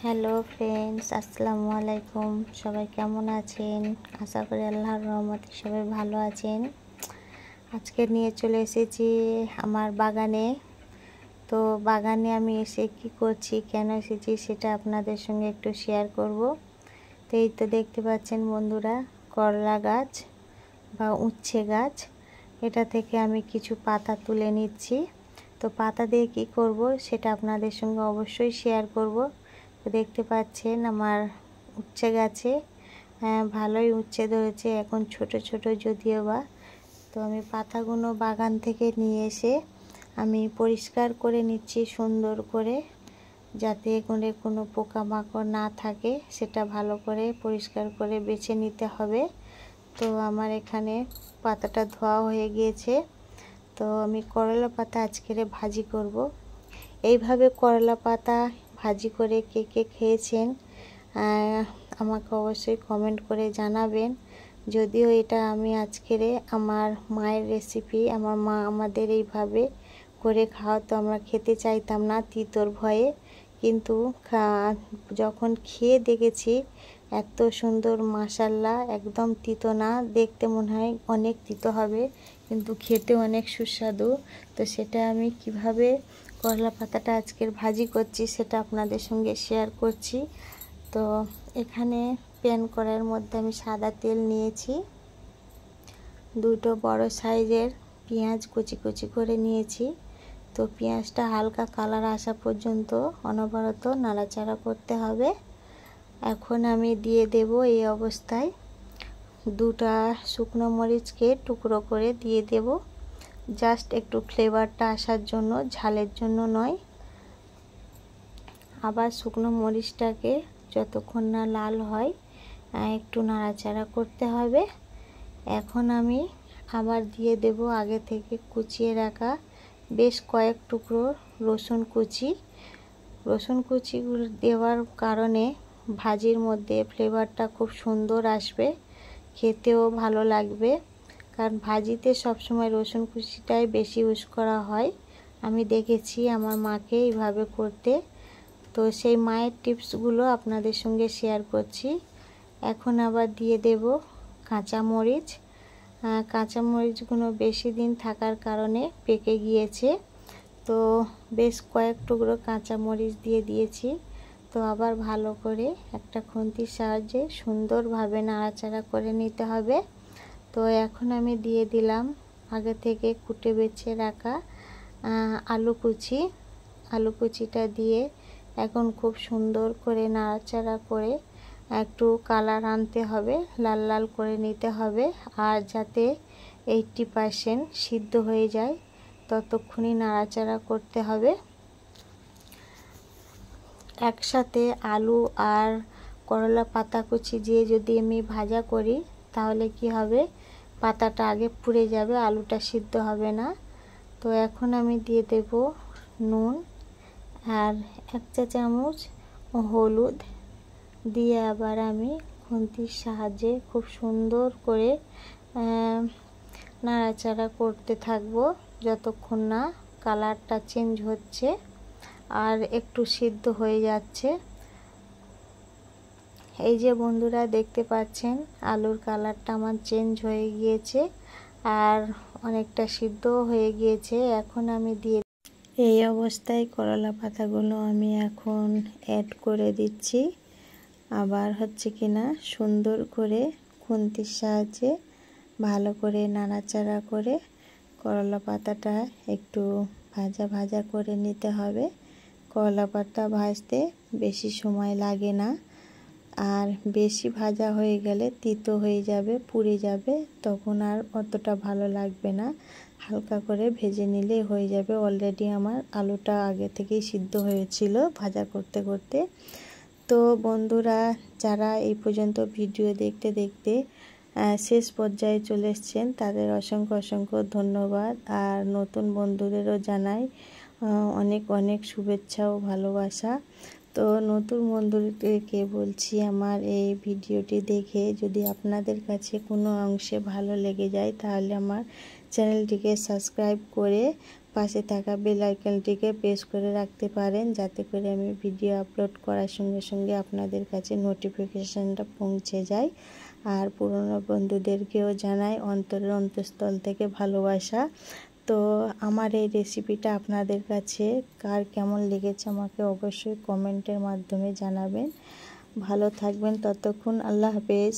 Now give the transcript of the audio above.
Hello friends, আসসালামু আলাইকুম। সবাই কেমন আছেন? আশা করি আল্লাহর রহমতে সবাই ভালো আছেন। আজকে নিয়ে চলে এসেছি আমার বাগানে। তো বাগানে আমি এসে কি করছি, কেন এসেছি সেটা আপনাদের সঙ্গে একটু শেয়ার করব। তো এই তো দেখতে পাচ্ছেন বন্ধুরা, করলা গাছ বা উচ্ছে গাছ, এটা থেকে আমি কিছু পাতা তুলে নিচ্ছি। তো পাতা দিয়ে কি করব সেটা আপনাদের সঙ্গে অবশ্যই শেয়ার করব। তো দেখতে পাচ্ছেন আমার উচ্ছে গাছে ভালোই উচ্ছে ধরেছে, এখন ছোট ছোট যদিও বা। তো আমি পাতাগুলো বাগান থেকে নিয়ে এসে আমি পরিষ্কার করে নিচ্ছি সুন্দর করে, যাতে কোনো পোকামাকড় না থাকে, সেটা ভালো করে পরিষ্কার করে বেছে নিতে হবে। তো আমার এখানে পাতাটা ধোয়া হয়ে গিয়েছে। তো আমি করলা পাতা আজকের ভাজি করব। এইভাবে করলা পাতা ভাজি করে কে কে খেয়েছেন আমাকে অবশ্যই কমেন্ট করে জানাবেন। যদিও এটা আমি আজকের আমার মায়ের রেসিপি, আমার মা আমাদের এইভাবে করে খাওয়াতো, আমরা খেতে চাইতাম না তিতোর ভয়ে, কিন্তু যখন খেয়ে দেখেছি এত সুন্দর, মাশাআল্লাহ, একদম তিতো না, দেখতে মনে হয় অনেক তিতো হবে কিন্তু খেতে অনেক সুস্বাদু। তো সেটা আমি কিভাবে করলা পাতাটা আজকের ভাজি করছি সেটা আপনাদের সঙ্গে শেয়ার করছি। তো এখানে প্যান কড়াইয়ের মধ্যে আমি সাদা তেল নিয়েছি, দুটো বড় সাইজের পেঁয়াজ কুচি কুচি করে নিয়েছি। তো পেঁয়াজটা হালকা কালার আসা পর্যন্ত অনবরত নাড়াচাড়া করতে হবে। এখন আমি দিয়ে দেব এই অবস্থায় দুটা শুকনো মরিচকে টুকরো করে দিয়ে দেব, জাস্ট একটু ফ্লেভারটা আসার জন্য, ঝালের জন্য নয়। আবার শুকনো মরিচটাকে যতক্ষণ না লাল হয় একটু নাড়াচাড়া করতে হবে। এখন আমি আবার দিয়ে দেব আগে থেকে কুচিয়ে রাখা বেশ কয়েক টুকরো রসুন কুচি। রসুন কুচিগুলো দেওয়ার কারণে ভাজির মধ্যে ফ্লেভারটা খুব সুন্দর আসবে, খেতেও ভালো লাগবে। কারণ ভাজিতে সবসময় রসুন কুচিটাই বেশি ইউজ করা হয়, আমি দেখেছি আমার মাকে এইভাবে করতে। তো সেই মায়ের টিপসগুলো আপনাদের সঙ্গে শেয়ার করছি। এখন আবার দিয়ে দেব কাঁচামরিচ। কাঁচামরিচগুলো বেশি দিন থাকার কারণে পেকে গিয়েছে, তো বেশ কয়েক টুকরো কাঁচামরিচ দিয়ে দিয়েছি। তো আবার ভালো করে একটা খুন্তির সাহায্যে সুন্দরভাবে নাড়াচাড়া করে নিতে হবে। তো এখন আমি দিয়ে দিলাম আগে থেকে কুটে বেছে রাখা আলু কুচি। আলু কুচিটা দিয়ে এখন খুব সুন্দর করে নাড়াচাড়া করে একটু কালার আনতে হবে, লাল লাল করে নিতে হবে। আর যাতে 80% সিদ্ধ হয়ে যায় ততক্ষণই নাড়াচাড়া করতে হবে। একসাথে আলু আর করলা পাতা কুচি দিয়ে যদি আমি ভাজা করি তাহলে কি হবে, পাতাটা আগে পুড়ে যাবে, আলুটা সিদ্ধ হবে না। তো এখন আমি দিয়ে দেব নুন আর 1 চা চামচ হলুদ দিয়ে আবার আমি খুন্তির সাহায্যে খুব সুন্দর করে নাড়াচাড়া করতে থাকবো যতক্ষণ না কালারটা চেঞ্জ হচ্ছে আর একটু সিদ্ধ হয়ে যাচ্ছে। এই যে বন্ধুরা দেখতে পাচ্ছেন আলুর কালারটা আমার চেঞ্জ হয়ে গিয়েছে আর অনেকটা সিদ্ধ হয়ে গিয়েছে। এখন আমি দিয়ে এই অবস্থায় করলা পাতাগুলো আমি এখন অ্যাড করে দিচ্ছি। আবার হচ্ছে কিনা সুন্দর করে খুন্তির সাহায্যে ভালো করে নাড়াচাড়া করে করলা পাতাটা একটু ভাজা ভাজা করে নিতে হবে। করলা পাতা ভাজতে বেশি সময় লাগে না, আর বেশি ভাজা হয়ে গেলে তিতো হয়ে যাবে, পুড়ে যাবে, তখন আর অতটা ভালো লাগবে না। হালকা করে ভেজে নিলে হয়ে যাবে। অলরেডি আমার আলুটা আগে থেকেই সিদ্ধ হয়েছিল ভাজা করতে করতে। তো বন্ধুরা যারা এই পর্যন্ত ভিডিও দেখতে দেখতে শেষ পর্যায়ে চলে এসেছেন তাদের অসংখ্য অসংখ্য ধন্যবাদ। আর নতুন বন্ধুদেরও জানাই অনেক অনেক শুভেচ্ছা ও ভালোবাসা। তো নতুন বন্ধুদেরকে বলছি, আমার এই ভিডিওটি দেখে যদি আপনাদের কাছে কোনো অংশে ভালো লেগে যায় তাহলে আমার চ্যানেলটিকে সাবস্ক্রাইব করে পাশে থাকা বেল আইকনটিকে প্রেস করে রাখতে পারেন, যাতে করে আমি ভিডিও আপলোড করার সঙ্গে সঙ্গে আপনাদের কাছে নোটিফিকেশানটা পৌঁছে যায়। আর পুরনো বন্ধুদেরকেও জানাই অন্তরের অন্তঃস্থল থেকে ভালোবাসা। তো আমার এই রেসিপিটা আপনাদের কাছে কার কেমন লেগেছে আমাকে অবশ্যই কমেন্টের মাধ্যমে জানাবেন। ভালো থাকবেন ততক্ষণ, আল্লাহ হাফেজ।